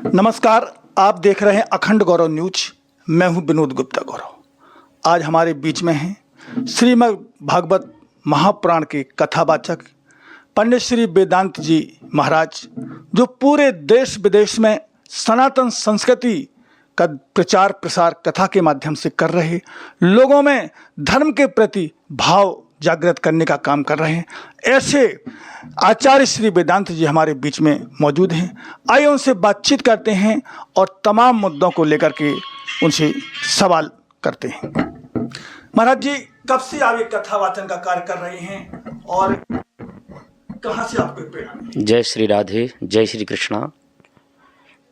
नमस्कार, आप देख रहे हैं अखंड गौरव न्यूज। मैं हूं विनोद गुप्ता गौरव। आज हमारे बीच में हैं श्रीमद् भागवत महापुराण के कथावाचक पंडित श्री वेदांत जी महाराज, जो पूरे देश विदेश में सनातन संस्कृति का प्रचार प्रसार कथा के माध्यम से कर रहे, लोगों में धर्म के प्रति भाव जागृत करने का काम कर रहे हैं। ऐसे आचार्य श्री वेदांत जी हमारे बीच में मौजूद हैं। आइए उनसे बातचीत करते हैं और तमाम मुद्दों को लेकर के उनसे सवाल करते हैं। महाराज जी, कब से आप ये कथा वाचन का कार्य कर रहे हैं और कहाँ से आपको प्रेरणा? जय श्री राधे, जय श्री कृष्णा।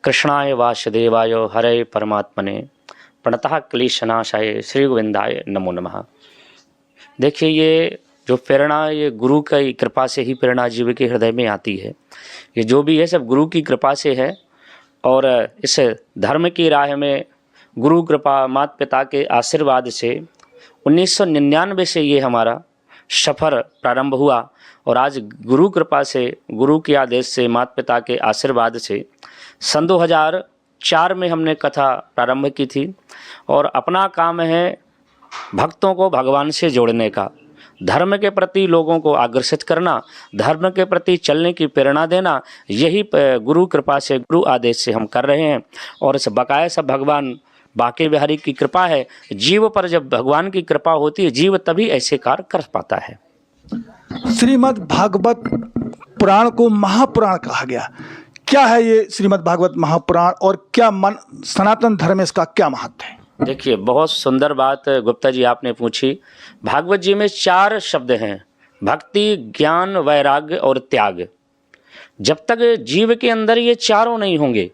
कृष्णाय वासुदेवाय हरे परमात्मने प्रणतः क्लेशनाशाय श्री गोविंदाय नमो नमः। देखिए, ये जो प्रेरणा, ये गुरु की कृपा से ही प्रेरणा जीव के हृदय में आती है। ये जो भी है सब गुरु की कृपा से है। और इस धर्म की राह में गुरु कृपा, माता पिता के आशीर्वाद से 1999 से ये हमारा सफ़र प्रारंभ हुआ। और आज गुरु कृपा से, गुरु के आदेश से, माता पिता के आशीर्वाद से सन 2004 में हमने कथा प्रारंभ की थी। और अपना काम है भक्तों को भगवान से जोड़ने का, धर्म के प्रति लोगों को आकर्षित करना, धर्म के प्रति चलने की प्रेरणा देना। यही गुरु कृपा से, गुरु आदेश से हम कर रहे हैं। और इस बकाया सब भगवान बांके बिहारी की कृपा है। जीव पर जब भगवान की कृपा होती है, जीव तभी ऐसे कार्य कर पाता है। श्रीमद् भागवत पुराण को महापुराण कहा गया। क्या है ये श्रीमद् भागवत महापुराण और क्या सनातन धर्म में इसका क्या महत्व है? देखिए, बहुत सुंदर बात गुप्ता जी आपने पूछी। भागवत जी में 4 शब्द हैं: भक्ति, ज्ञान, वैराग्य और त्याग। जब तक जीव के अंदर ये चारों नहीं होंगे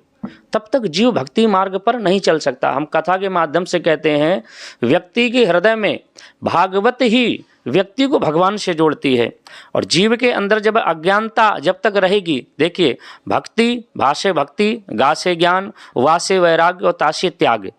तब तक जीव भक्ति मार्ग पर नहीं चल सकता। हम कथा के माध्यम से कहते हैं, व्यक्ति के हृदय में भागवत ही व्यक्ति को भगवान से जोड़ती है। और जीव के अंदर जब अज्ञानता जब तक रहेगी, देखिए, भक्ति, भाषे भक्ति, गासे ज्ञान, वासे वैराग्य और तासे त्याग।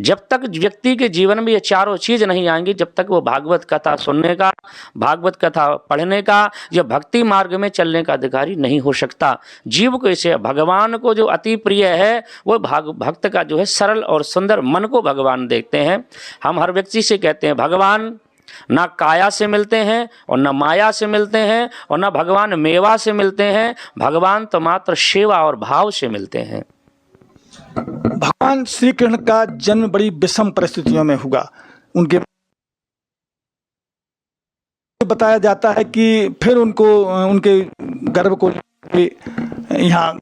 जब तक व्यक्ति के जीवन में ये चारों चीज नहीं आएंगी, जब तक वो भागवत कथा सुनने का, भागवत कथा पढ़ने का या भक्ति मार्ग में चलने का अधिकारी नहीं हो सकता। जीव को इसे, भगवान को जो अति प्रिय है वो भक्त का जो है सरल और सुंदर मन को भगवान देखते हैं। हम हर व्यक्ति से कहते हैं, भगवान ना काया से मिलते हैं और न माया से मिलते हैं और न भगवान मेवा से मिलते हैं। भगवान तो मात्र सेवा और भाव से मिलते हैं। भगवान श्री कृष्ण का जन्म बड़ी विषम परिस्थितियों में हुआ। उनके बताया जाता है कि फिर उनको, उनके गर्भ को यहाँ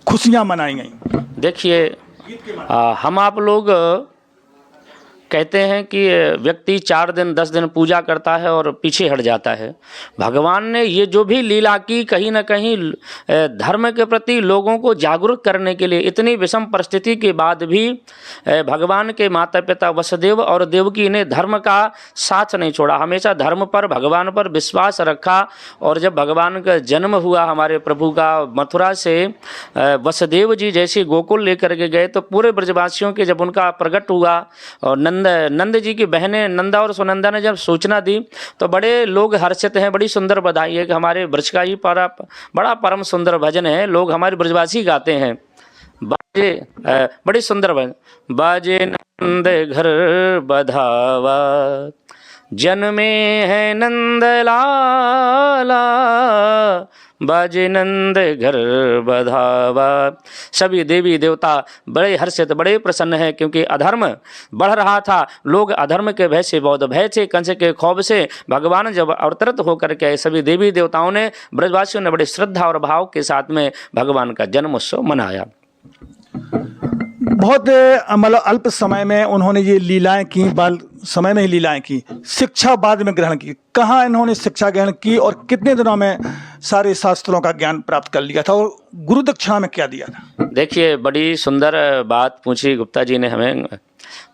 खुशियां मनाई गई। देखिए, हम आप लोग कहते हैं कि व्यक्ति 4 दिन 10 दिन पूजा करता है और पीछे हट जाता है। भगवान ने ये जो भी लीला की, कहीं ना कहीं धर्म के प्रति लोगों को जागरूक करने के लिए, इतनी विषम परिस्थिति के बाद भी भगवान के माता पिता वसुदेव और देवकी ने धर्म का साथ नहीं छोड़ा, हमेशा धर्म पर, भगवान पर विश्वास रखा। और जब भगवान का जन्म हुआ हमारे प्रभु का, मथुरा से वसुदेव जी जैसे गोकुल लेकर के गए, तो पूरे ब्रजवासियों के जब उनका प्रकट हुआ और नंद जी की बहनें नंदा और सुनंदा ने जब सूचना दी तो बड़े लोग हर्षित हैं। बड़ी सुंदर बधाई है कि हमारे ब्रज का ही बड़ा परम सुंदर भजन है, लोग हमारे ब्रजवासी गाते हैं। बाजे बड़ी सुंदर भजन, बाजे नंद घर बधावा, जन्मे है नंद लाला, बाजे नंद घर बधावा। सभी देवी देवता बड़े हर्षित, बड़े प्रसन्न हैं, क्योंकि अधर्म बढ़ रहा था। लोग अधर्म के भय से, बहुत भय से, कंस के खौफ से भगवान जब अवतरित होकर के सभी देवी देवताओं ने, ब्रजवासियों ने बड़ी श्रद्धा और भाव के साथ में भगवान का जन्म उत्सव मनाया। बहुत मतलब अल्प समय में उन्होंने ये लीलाएं की, बाल समय में ही लीलाएं की। शिक्षा बाद में ग्रहण की। कहाँ इन्होंने शिक्षा ग्रहण की और कितने दिनों में सारे शास्त्रों का ज्ञान प्राप्त कर लिया था और गुरु दक्षिणा में क्या दिया था? देखिए, बड़ी सुंदर बात पूछी गुप्ता जी ने हमें।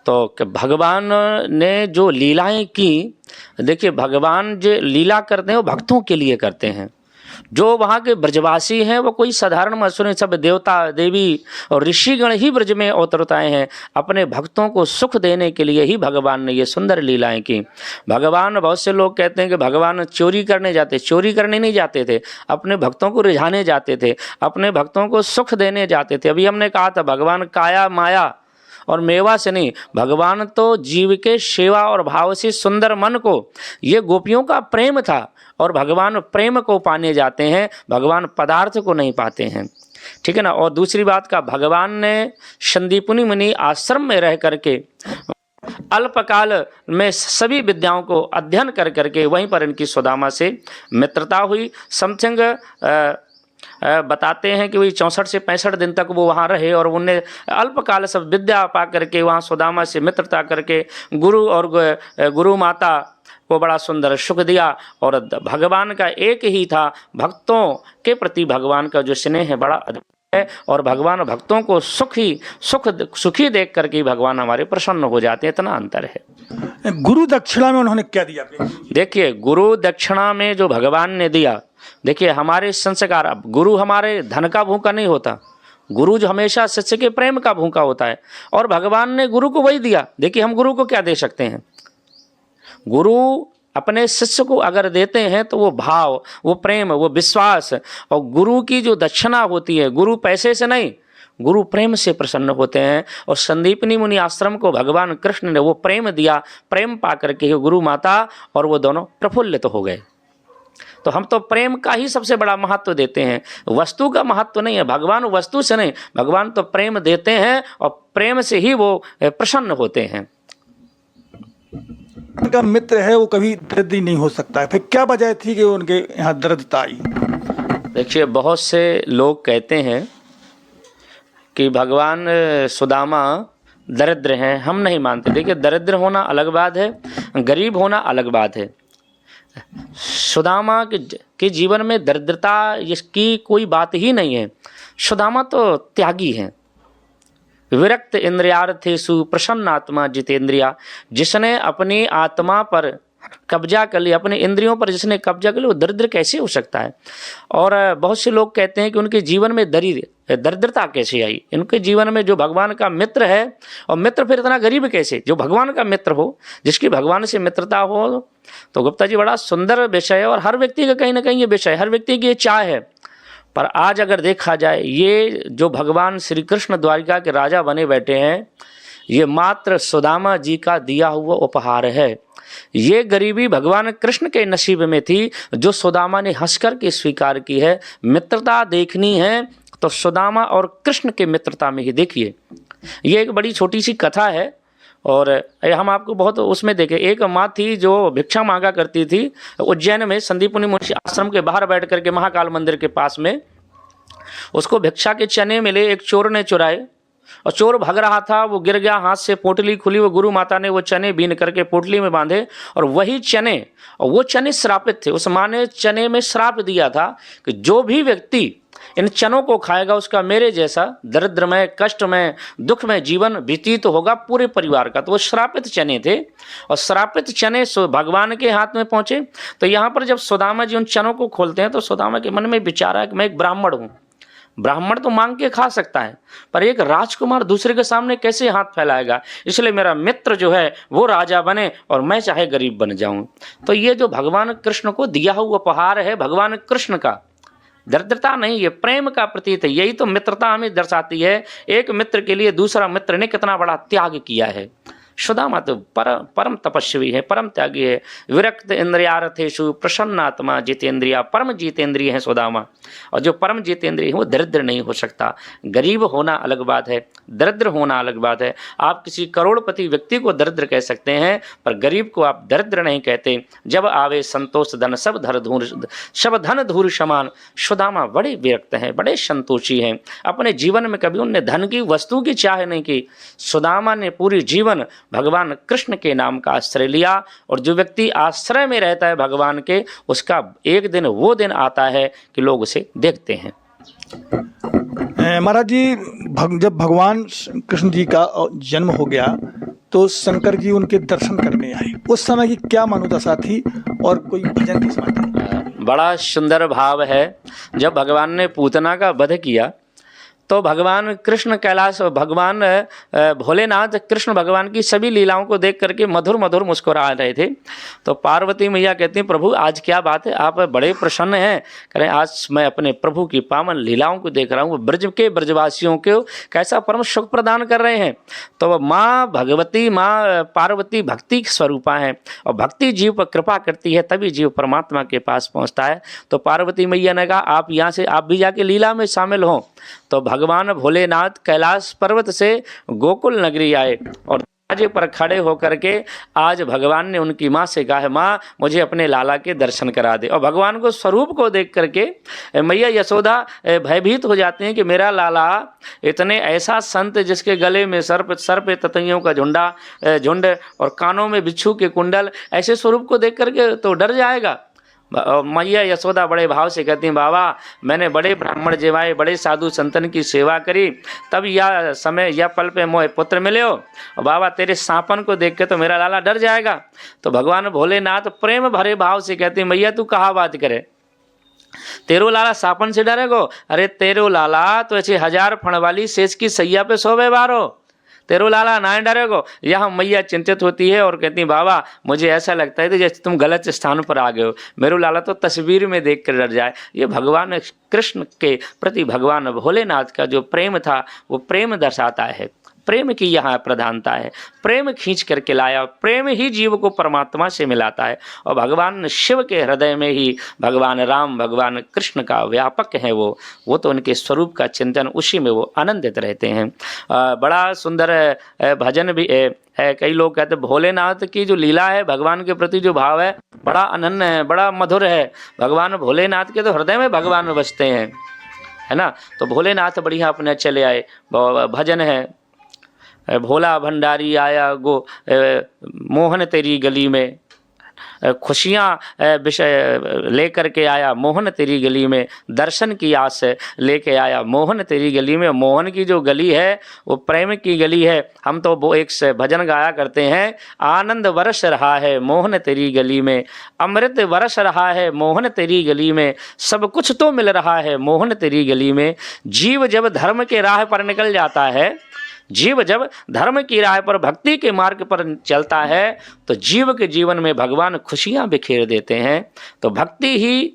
तो भगवान ने जो लीलाएं की, देखिए, भगवान जो लीला करते हैं वो भक्तों के लिए करते हैं। जो वहाँ के ब्रजवासी हैं वो कोई साधारण मनुष्य नहीं, सब देवता देवी और ऋषिगण ही ब्रज में अवतरित आए हैं। अपने भक्तों को सुख देने के लिए ही भगवान ने ये सुंदर लीलाएं की। भगवान, बहुत से लोग कहते हैं कि भगवान चोरी करने जाते, चोरी करने नहीं जाते थे, अपने भक्तों को रिझाने जाते थे, अपने भक्तों को सुख देने जाते थे। अभी हमने कहा था भगवान काया माया और मेवा से नहीं, भगवान तो जीव के सेवा और भाव से सुंदर मन को, ये गोपियों का प्रेम था और भगवान प्रेम को पाने जाते हैं, भगवान पदार्थ को नहीं पाते हैं, ठीक है ना। और दूसरी बात का, भगवान ने संदीपनी मुनि आश्रम में रह करके अल्पकाल में सभी विद्याओं को अध्ययन कर करके वहीं पर इनकी सुदामा से मित्रता हुई। समथिंग बताते हैं कि वही 64 से 65 दिन तक वो वहाँ रहे और उन्हें अल्पकाल सब विद्या पा करके वहाँ सुदामा से मित्रता करके गुरु और गुरु माता को बड़ा सुंदर सुख दिया। और भगवान का एक ही था, भक्तों के प्रति भगवान का जो स्नेह है बड़ा अधिक है और भगवान भक्तों को सुखी देख करके भगवान हमारे प्रसन्न हो जाते हैं, इतना अंतर है। गुरु दक्षिणा में उन्होंने क्या दिया? देखिए, गुरु दक्षिणा में जो भगवान ने दिया, देखिए हमारे संस्कार, अब गुरु हमारे धन का भूखा नहीं होता, गुरु जो हमेशा शिष्य के प्रेम का भूखा होता है और भगवान ने गुरु को वही दिया। देखिए हम गुरु को क्या दे सकते हैं? गुरु अपने शिष्य को अगर देते हैं तो वो भाव, वो प्रेम, वो विश्वास, और गुरु की जो दक्षिणा होती है, गुरु पैसे से नहीं, गुरु प्रेम से प्रसन्न होते हैं। और संदीपनी मुनि आश्रम को भगवान कृष्ण ने वो प्रेम दिया, प्रेम पा करके गुरु माता और वो दोनों प्रफुल्लित हो गए। तो हम तो प्रेम का ही सबसे बड़ा महत्व देते हैं, वस्तु का महत्व नहीं है। भगवान वस्तु से नहीं, भगवान तो प्रेम देते हैं और प्रेम से ही वो प्रसन्न होते हैं। उनका मित्र है वो कभी दरिद्र नहीं हो सकता है, फिर क्या वजह थी कि उनके यहाँ दरिद्रता आई? देखिए, बहुत से लोग कहते हैं कि भगवान सुदामा दरिद्र हैं, हम नहीं मानते। देखिए, दरिद्र होना अलग बात है, गरीब होना अलग बात है। सुदामा के जीवन में दरिद्रता इसकी कोई बात ही नहीं है। सुदामा तो त्यागी हैं, विरक्त इंद्रियार्थेषु प्रसन्न आत्मा जितेंद्रिया। जिसने अपनी आत्मा पर कब्जा कर लिया, अपने इंद्रियों पर जिसने कब्जा कर लिया, वो दरिद्र कैसे हो सकता है? और बहुत से लोग कहते हैं कि उनके जीवन में दरिद्रता कैसे आई? इनके जीवन में जो भगवान का मित्र है, और मित्र फिर इतना गरीब कैसे? जो भगवान का मित्र हो, जिसकी भगवान से मित्रता हो। तो गुप्ता जी, बड़ा सुंदर विषय है और हर व्यक्ति का कहीं ना कहीं ये विषय, हर व्यक्ति की ये चाह है। पर आज अगर देखा जाए, ये जो भगवान श्री कृष्ण द्वारिका के राजा बने बैठे हैं, ये मात्र सुदामा जी का दिया हुआ उपहार है। ये गरीबी भगवान कृष्ण के नसीब में थी, जो सुदामा ने हंस कर के स्वीकार की है। मित्रता देखनी है तो सुदामा और कृष्ण के मित्रता में ही देखिए। ये एक बड़ी छोटी सी कथा है और हम आपको बहुत उसमें देखें। एक माँ थी जो भिक्षा मांगा करती थी उज्जैन में, संदीपनी मुनि आश्रम के बाहर बैठ करके महाकाल मंदिर के पास में। उसको भिक्षा के चने मिले, एक चोर ने चुराए और चोर भाग रहा था, वो गिर गया, हाथ से पोटली खुली, वो गुरु माता ने वो चने बीन करके पोटली में बांधे और वही चने, और वो चने श्रापित थे। उस माँ ने चने में श्राप दिया था कि जो भी व्यक्ति इन चनों को खाएगा उसका मेरे जैसा दरिद्रमय, कष्टमय, दुखमय जीवन व्यतीत होगा पूरे परिवार का। तो वो श्रापित चने थे और श्रापित चने भगवान के हाथ में पहुंचे। तो यहाँ पर जब सुदामा जी उन चनों को खोलते हैं तो सुदामा के मन में विचार है कि मैं एक ब्राह्मण हूँ, ब्राह्मण तो मांग के खा सकता है, पर एक राजकुमार दूसरे के सामने कैसे हाथ फैलाएगा? इसलिए मेरा मित्र जो है वो राजा बने और मैं चाहे गरीब बन जाऊं। तो ये जो भगवान कृष्ण को दिया हुआ उपहार है, भगवान कृष्ण का, दरिद्रता नहीं, ये प्रेम का प्रतीक है। यही तो मित्रता हमें दर्शाती है। एक मित्र के लिए दूसरा मित्र ने कितना बड़ा त्याग किया है। सुदामा तो परम तपस्वी है, परम त्यागी है। विरक्त इंद्रियार्थेषु प्रसन्न आत्मा जितेंद्रिया, परम जितेंद्रिय है सुदामा। और जो परम जितेंद्रिय है वो दरिद्र नहीं हो सकता। गरीब होना अलग बात है, दरिद्र होना अलग बात है। आप किसी करोड़पति व्यक्ति को दरिद्र कह सकते हैं, पर गरीब को आप दरिद्र नहीं कहते। जब आवे संतोष धन सब धन धूर समान। सुदामा बड़े विरक्त हैं, बड़े संतोषी हैं। अपने जीवन में कभी उनने धन की, वस्तु की चाह नहीं की। सुदामा ने पूरी जीवन भगवान कृष्ण के नाम का आश्रय लिया। और जो व्यक्ति आश्रय में रहता है भगवान के, उसका एक दिन वो दिन आता है कि लोग उसे देखते हैं। महाराज जी, जब भगवान कृष्ण जी का जन्म हो गया तो शंकर जी उनके दर्शन करने आए। उस समय की क्या मनोदशा थी और कोई भजन किस बात? बड़ा सुंदर भाव है। जब भगवान ने पूतना का वध किया तो भगवान कृष्ण कैलाश, भगवान भोलेनाथ कृष्ण भगवान की सभी लीलाओं को देख करके मधुर मधुर मुस्कुरा रहे थे। तो पार्वती मैया कहती हैं, प्रभु आज क्या बात है, आप बड़े प्रसन्न हैं। कह रहे आज मैं अपने प्रभु की पावन लीलाओं को देख रहा हूँ, वो ब्रज के ब्रजवासियों को कैसा परम सुख प्रदान कर रहे हैं। तो माँ भगवती, माँ पार्वती भक्ति स्वरूपा हैं और भक्ति जीव पर कृपा करती है, तभी जीव परमात्मा के पास पहुँचता है। तो पार्वती मैया ने कहा आप यहाँ से आप भी जाके लीला में शामिल हों। तो भगवान भोलेनाथ कैलाश पर्वत से गोकुल नगरी आए और दरवाजे पर खड़े होकर के आज भगवान ने उनकी माँ से कहा है, माँ मुझे अपने लाला के दर्शन करा दे। और भगवान को स्वरूप को देख करके मैया यशोदा भयभीत हो जाती हैं कि मेरा लाला इतने ऐसा संत जिसके गले में सर पे ततैयों का झुंड और कानों में बिच्छू के कुंडल, ऐसे स्वरूप को देख करके तो डर जाएगा। मैया यशोदा बड़े भाव से कहती हैं, बाबा मैंने बड़े ब्राह्मण जेवाए, बड़े साधु संतन की सेवा करी, तब यह समय यह पल पे मोए पुत्र मिले हो, और बाबा तेरे सांपन को देख के तो मेरा लाला डर जाएगा। तो भगवान भोलेनाथ प्रेम भरे भाव से कहते हैं, मैया तू कहाँ बात करे, तेरो लाला सांपन से डरेगो? अरे तेरो लाला तो ऐसे 1000 फण वाली शेष की सैया पे सोवे बारो, तेरो लाला ना डरेगो। यह मैया चिंतित होती है और कहती बाबा मुझे ऐसा लगता है कि जैसे तुम गलत स्थान पर आ गए हो, मेरे लाला तो तस्वीर में देख कर डर जाए। ये भगवान कृष्ण के प्रति भगवान भोलेनाथ का जो प्रेम था वो प्रेम दर्शाता है। प्रेम की यहाँ प्रधानता है, प्रेम खींच करके लाया, प्रेम ही जीव को परमात्मा से मिलाता है। और भगवान शिव के हृदय में ही भगवान राम, भगवान कृष्ण का व्यापक है वो तो उनके स्वरूप का चिंतन, उसी में वो आनंदित रहते हैं। बड़ा सुंदर भजन भी है। कई लोग कहते हैं भोलेनाथ की जो लीला है, भगवान के प्रति जो भाव है बड़ा अनन्य है, बड़ा मधुर है। भगवान भोलेनाथ के तो हृदय में भगवान बसते हैं, है ना। तो भोलेनाथ बढ़िया अपने चले आए। भजन है, भोला भंडारी आया मोहन तेरी गली में, खुशियाँ विषय लेकर के आया मोहन तेरी गली में, दर्शन की आस लेके आया मोहन तेरी गली में। मोहन की जो गली है वो प्रेम की गली है। हम तो वो एक भजन गाया करते हैं, आनंद बरस रहा है मोहन तेरी गली में, अमृत बरस रहा है मोहन तेरी गली में, सब कुछ तो मिल रहा है मोहन तेरी गली में। जीव जब धर्म के राह पर निकल जाता है, जीव जब धर्म की राह पर भक्ति के मार्ग पर चलता है तो जीव के जीवन में भगवान खुशियां बिखेर देते हैं। तो भक्ति ही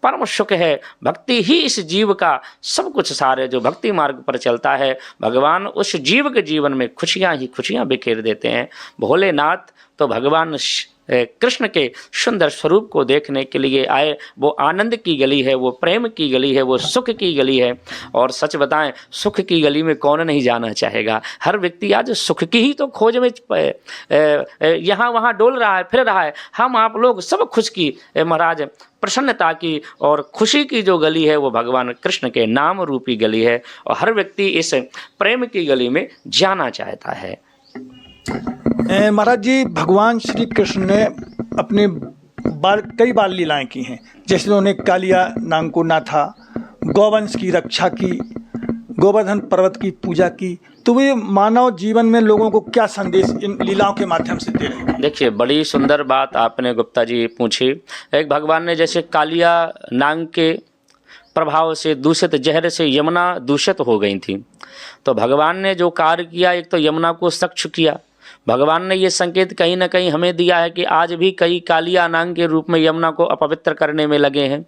परम सुख है, भक्ति ही इस जीव का सब कुछ सार है। जो भक्ति मार्ग पर चलता है भगवान उस जीव के जीवन में खुशियां ही खुशियां बिखेर देते हैं। भोलेनाथ तो भगवान कृष्ण के सुंदर स्वरूप को देखने के लिए आए। वो आनंद की गली है, वो प्रेम की गली है, वो सुख की गली है। और सच बताएं, सुख की गली में कौन नहीं जाना चाहेगा। हर व्यक्ति आज सुख की ही तो खोज में यहाँ वहाँ डोल रहा है, फिर रहा है। हम आप लोग सब खुश की महाराज प्रसन्नता की और खुशी की जो गली है वो भगवान कृष्ण के नाम रूपी गली है। और हर व्यक्ति इस प्रेम की गली में जाना चाहता है। महाराज जी, भगवान श्री कृष्ण ने अपने कई बार लीलाएं की हैं। जैसे उन्होंने कालिया नाग को नाथा, गौवंश की रक्षा की, गोवर्धन पर्वत की पूजा की। तो वे मानव जीवन में लोगों को क्या संदेश इन लीलाओं के माध्यम से दे रहे हैं? देखिए, बड़ी सुंदर बात आपने गुप्ता जी पूछी। एक भगवान ने जैसे कालिया नाग के प्रभाव से, दूषित जहर से यमुना दूषित हो गई थी, तो भगवान ने जो कार्य किया, एक तो यमुना को स्वच्छ किया। भगवान ने ये संकेत कहीं ना कहीं हमें दिया है कि आज भी कई कालिया नाग के रूप में यमुना को अपवित्र करने में लगे हैं।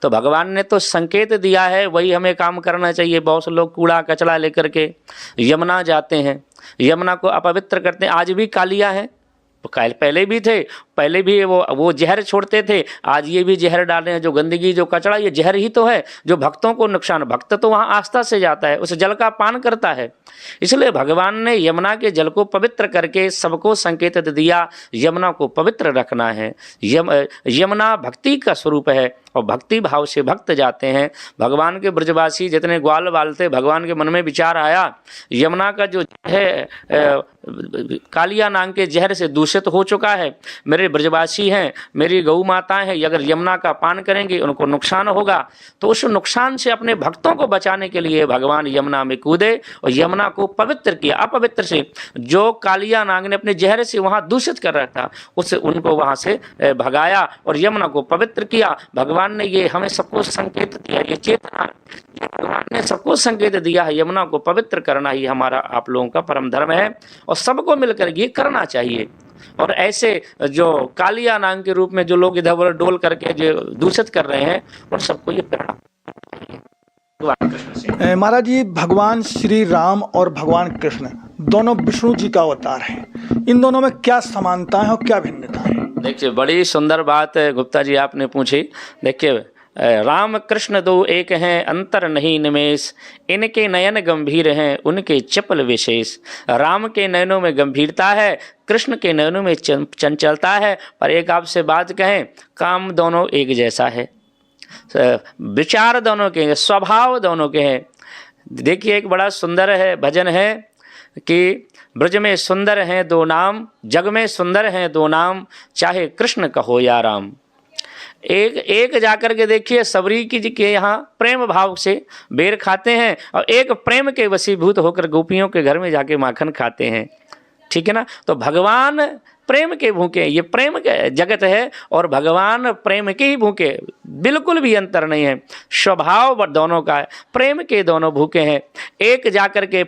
तो भगवान ने तो संकेत दिया है, वही हमें काम करना चाहिए। बहुत से लोग कूड़ा कचरा लेकर के यमुना जाते हैं, यमुना को अपवित्र करते हैं। आज भी कालिया हैं, पहले भी थे, पहले भी वो जहर छोड़ते थे, आज ये भी जहर डाले हैं। जो गंदगी, जो कचरा, ये जहर ही तो है जो भक्तों को नुकसान। भक्त तो वहाँ आस्था से जाता है, उस जल का पान करता है। इसलिए भगवान ने यमुना के जल को पवित्र करके सबको संकेत दिया, यमुना को पवित्र रखना है। यमुना भक्ति का स्वरूप है और भक्ति भाव से भक्त जाते हैं। भगवान के ब्रजवासी जितने ग्वाल बाल थे, भगवान के मन में विचार आया, यमुना का जो है कालिया नाग के जहर से दूषित हो चुका है। मेरे ब्रजवासी हैं, मेरी गौ माताएं हैं, अगर यमुना का पान करेंगे उनको नुकसान होगा। तो उस नुकसान से अपने भक्तों को बचाने के लिए भगवान यमुना में कूदे और यमुना यमुना को पवित्र किया, अपवित्र से जो कालिया नाग ने अपने जहर से वहां दूषित कर रखा था उससे उनको वहां से भगाया और यमुना को पवित्र किया। भगवान ने ये हमें सबको संकेत दिया, ये चेतना भगवान ने सबको संकेत दिया है, यमुना को पवित्र करना ही हमारा आप लोगों का परम धर्म है और सबको मिलकर ये करना चाहिए। और ऐसे जो कालिया नाग के रूप में जो लोग इधर उधर डोल करके जो दूषित कर रहे हैं उन सबको ये करना। महाराज जी, भगवान श्री राम और भगवान कृष्ण दोनों विष्णु जी का अवतार हैं, इन दोनों में क्या समानता है और क्या भिन्नता है? देखिए बड़ी सुंदर बात गुप्ता जी आपने पूछी। देखिए राम कृष्ण दो एक हैं, अंतर नहीं निमेष, इनके नयन गंभीर हैं, उनके चपल विशेष। राम के नयनों में गंभीरता है, कृष्ण के नयनों में चंचलता है। पर एक आपसे बात कहें, काम दोनों एक जैसा है, विचार दोनों के, स्वभाव दोनों के हैं। देखिए एक बड़ा सुंदर है भजन है कि ब्रज में सुंदर हैं दो नाम, जग में सुंदर हैं दो नाम, चाहे कृष्ण कहो या राम। एक जाकर के देखिए सबरी की जी के यहाँ प्रेम भाव से बेर खाते हैं और एक प्रेम के वशीभूत होकर गोपियों के घर में जाके माखन खाते हैं। ठीक है ना? तो भगवान प्रेम के भूखे, ये प्रेम के जगत है और भगवान प्रेम के ही भूखे, बिल्कुल भी अंतर नहीं है। स्वभाव दोनों का है, प्रेम के दोनों भूखे हैं। एक जाकर के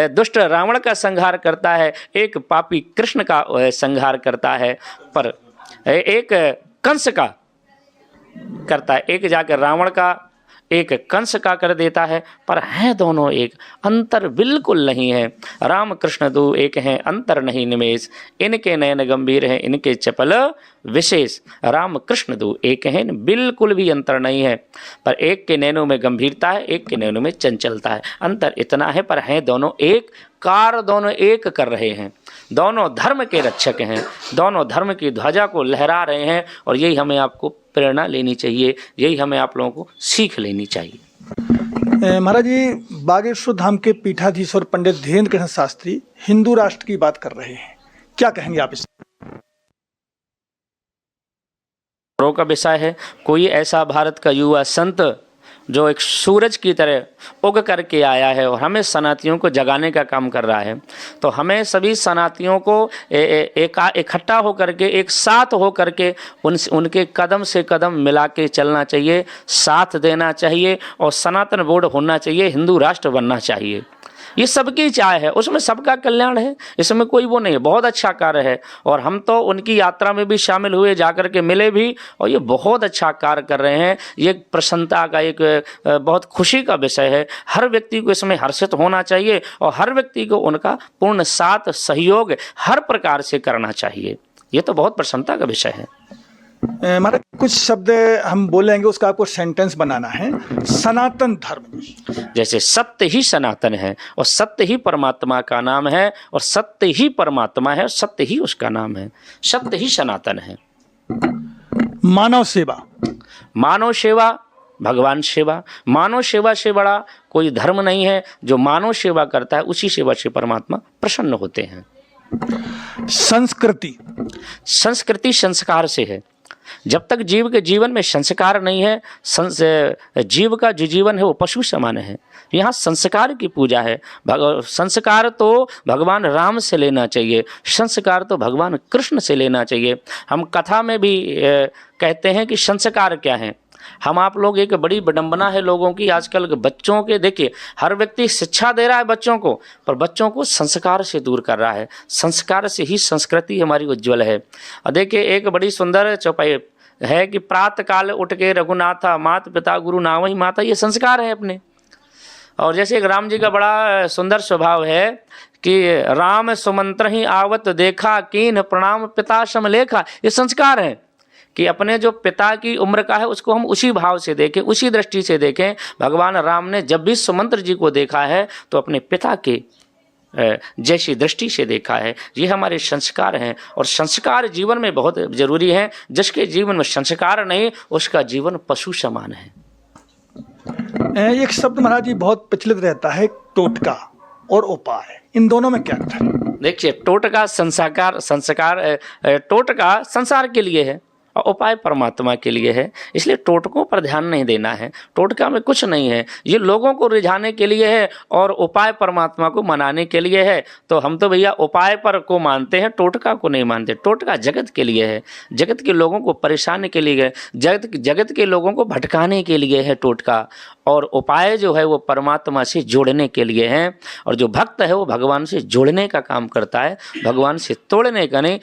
दुष्ट रावण का संहार करता है, एक पापी कृष्ण का संहार करता है। पर एक कंस का करता है, एक जाकर रावण का, एक कंस का कर देता है। पर हैं दोनों एक, अंतर बिल्कुल नहीं है। राम कृष्ण दो एक हैं, अंतर नहीं निमेष, इनके नयन गंभीर हैं, इनके चपल विशेष। राम कृष्ण दो एक हैं, बिल्कुल भी अंतर नहीं है। पर एक के नैनों में गंभीरता है, एक के नैनों में चंचलता है। अंतर इतना है पर हैं दोनों एक, कार्य दोनों एक कर रहे हैं, दोनों धर्म के रक्षक हैं, दोनों धर्म की ध्वजा को लहरा रहे हैं। और यही हमें आपको प्रेरणा लेनी चाहिए, यही हमें आप लोगों को सीख लेनी चाहिए। महाराज जी, बागेश्वर धाम के पीठाधीश्वर पंडित धीरेन्द्र कृष्ण शास्त्री हिंदू राष्ट्र की बात कर रहे हैं, क्या कहेंगे आप इस का विषय है? कोई ऐसा भारत का युवा संत जो एक सूरज की तरह उग करके आया है और हमें सनातियों को जगाने का काम कर रहा है, तो हमें सभी सनातियों को इकट्ठा होकर के, एक साथ होकर के उनके कदम से कदम मिला के चलना चाहिए, साथ देना चाहिए और सनातन बोर्ड होना चाहिए, हिंदू राष्ट्र बनना चाहिए। ये सबकी चाह है, उसमें सबका कल्याण है, इसमें कोई वो नहीं है। बहुत अच्छा कार्य है और हम तो उनकी यात्रा में भी शामिल हुए, जाकर के मिले भी, और ये बहुत अच्छा कार्य कर रहे हैं। ये प्रसन्नता का एक बहुत खुशी का विषय है। हर व्यक्ति को इसमें हर्षित होना चाहिए और हर व्यक्ति को उनका पूर्ण साथ सहयोग हर प्रकार से करना चाहिए। ये तो बहुत प्रसन्नता का विषय है। हमारे कुछ शब्द हम बोलेंगे, उसका आपको सेंटेंस बनाना है। सनातन धर्म जैसे सत्य ही सनातन है और सत्य ही परमात्मा का नाम है और सत्य ही परमात्मा है और सत्य ही उसका नाम है, सत्य ही सनातन है। मानव सेवा, मानव सेवा, भगवान सेवा। मानव सेवा से बड़ा कोई धर्म नहीं है। जो मानव सेवा करता है उसी सेवा से परमात्मा प्रसन्न होते हैं। संस्कृति, संस्कृति संस्कार से है। जब तक जीव के जीवन में संस्कार नहीं है, जीव का जो जीवन है वो पशु समान है। यहाँ संस्कार की पूजा है। संस्कार तो भगवान राम से लेना चाहिए, संस्कार तो भगवान कृष्ण से लेना चाहिए। हम कथा में भी कहते हैं कि संस्कार क्या है। हम आप लोग, एक बड़ी विडंबना है लोगों की आजकल के बच्चों के, देखिए हर व्यक्ति शिक्षा दे रहा है बच्चों को, पर बच्चों को संस्कार से दूर कर रहा है। संस्कार से ही संस्कृति हमारी उज्ज्वल है। और देखिए एक बड़ी सुंदर चौपाई है कि प्रातः काल उठ के रघुनाथा, मात पिता गुरु नावहि माता, ये संस्कार है अपने। और जैसे एक राम जी का बड़ा सुंदर स्वभाव है कि राम सुमंत्र ही आवत देखा, कीन प्रणाम पिता सम लेखा, ये संस्कार है कि अपने जो पिता की उम्र का है उसको हम उसी भाव से देखें, उसी दृष्टि से देखें। भगवान राम ने जब भी सुमंत्र जी को देखा है तो अपने पिता के जैसी दृष्टि से देखा है। ये हमारे संस्कार हैं और संस्कार जीवन में बहुत जरूरी है। जिसके जीवन में संस्कार नहीं, उसका जीवन पशु समान है। एक शब्द महाराज जी बहुत प्रचलित रहता है, टोटका और उपाय, इन दोनों में क्या अंतर है? देखिए टोटका संस्कार, टोटका संसार के लिए है और उपाय परमात्मा के लिए है। इसलिए टोटकों पर ध्यान नहीं देना है। टोटका में कुछ नहीं है, ये लोगों को रिझाने के लिए है और उपाय परमात्मा को मनाने के लिए है। तो हम तो भैया उपाय पर को मानते हैं, टोटका को नहीं मानते। टोटका जगत के लिए है, जगत के लोगों को परेशान के लिए है, जगत के लोगों को भटकाने के लिए है टोटका। और उपाय जो है वो परमात्मा से जोड़ने के लिए है। और जो भक्त है वो भगवान से जोड़ने का काम करता है, भगवान से तोड़ने का नहीं।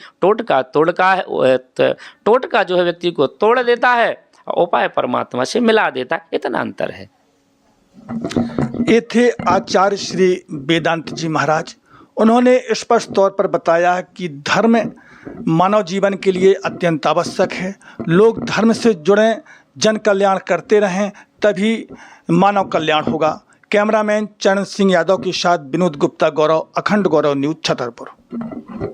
टोटका जो है व्यक्ति को तोड़ देता है, उपाय परमात्मा से मिला देता है। इतना अंतर है। ये थे आचार्य श्री वेदांत जी महाराज। उन्होंने स्पष्ट तौर पर बताया कि धर्म मानव जीवन के लिए अत्यंत आवश्यक है। लोग धर्म से जुड़ें, जन कल्याण करते रहें, तभी मानव कल्याण होगा। कैमरामैन चरण सिंह यादव के साथ विनोद गुप्ता गौरव, अखंड गौरव न्यूज़, छतरपुर।